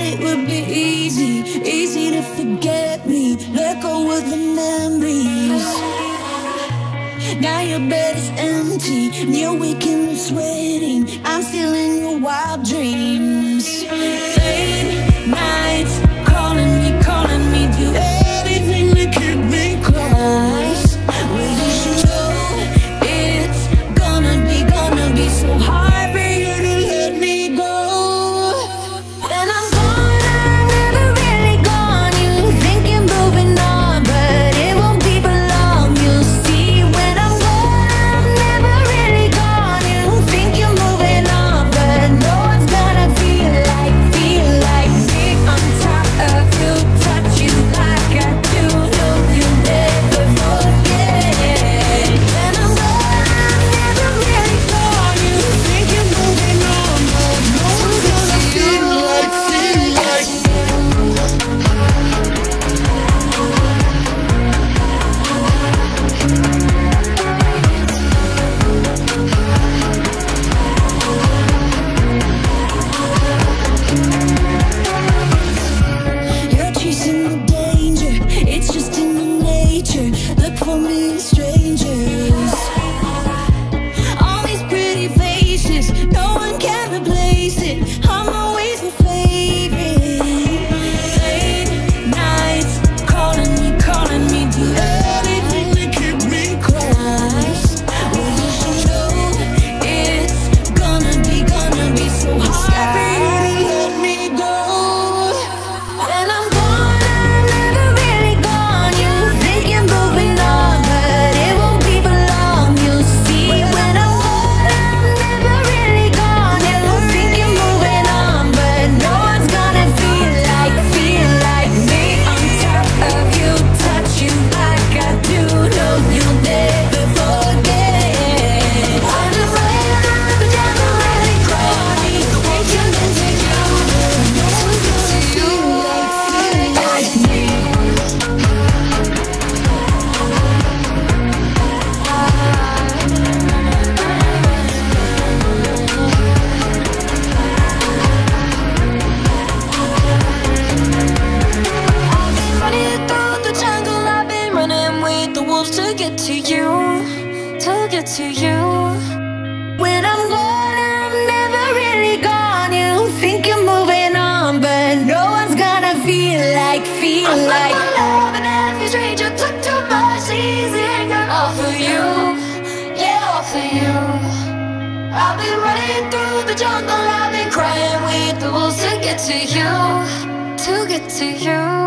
it would be easy, easy to forget me, let go of the memories. Now your bed is empty, and you're waking up sweating. I'm still in your wild dreams. Late nights, calling me, do anything to keep me close. Well, you should know it's gonna be so hard for you to let me go. And I'm gone, I'm never really gone. You think you're moving on, but it won't be for long. You'll see when I'm gone, I'm never really gone. You think you're moving on, but no one's gonna feel like me on top of you, touch you like I do. No, you'll never forget. When I'm gone, I'm never really gone. You think you're moving on, but no one's gonna feel like you're chasing the danger, it's just in the nature. Look for me in strangers. All these pretty faces, no one can replace it. I'm always your favorite. Late nights, calling me, do anything to keep me close. Well, you should know it's gonna be so hard for you to let me go. And I'm gone, I'm never really gone. You think you're moving on, but it won't be for long. You'll see when I'm gone, I'm never really gone. You think you're moving on, but no one's gonna feel like me on top of you, touch you like I do. No, you'll never forget. When I'm laying on the jungle, really crawling, waking into you. No one's gonna feel like me. I've been running through the jungle, I've been running with the wolves to get to you, to get to you. When I'm gone, I'm never really gone. You think you're moving on, but no one's gonna feel like I'm love and every stranger took too much easy anger off of you, yeah, off of you. I've been running through the jungle, I've been crying with the wolves to get to you, to get to you.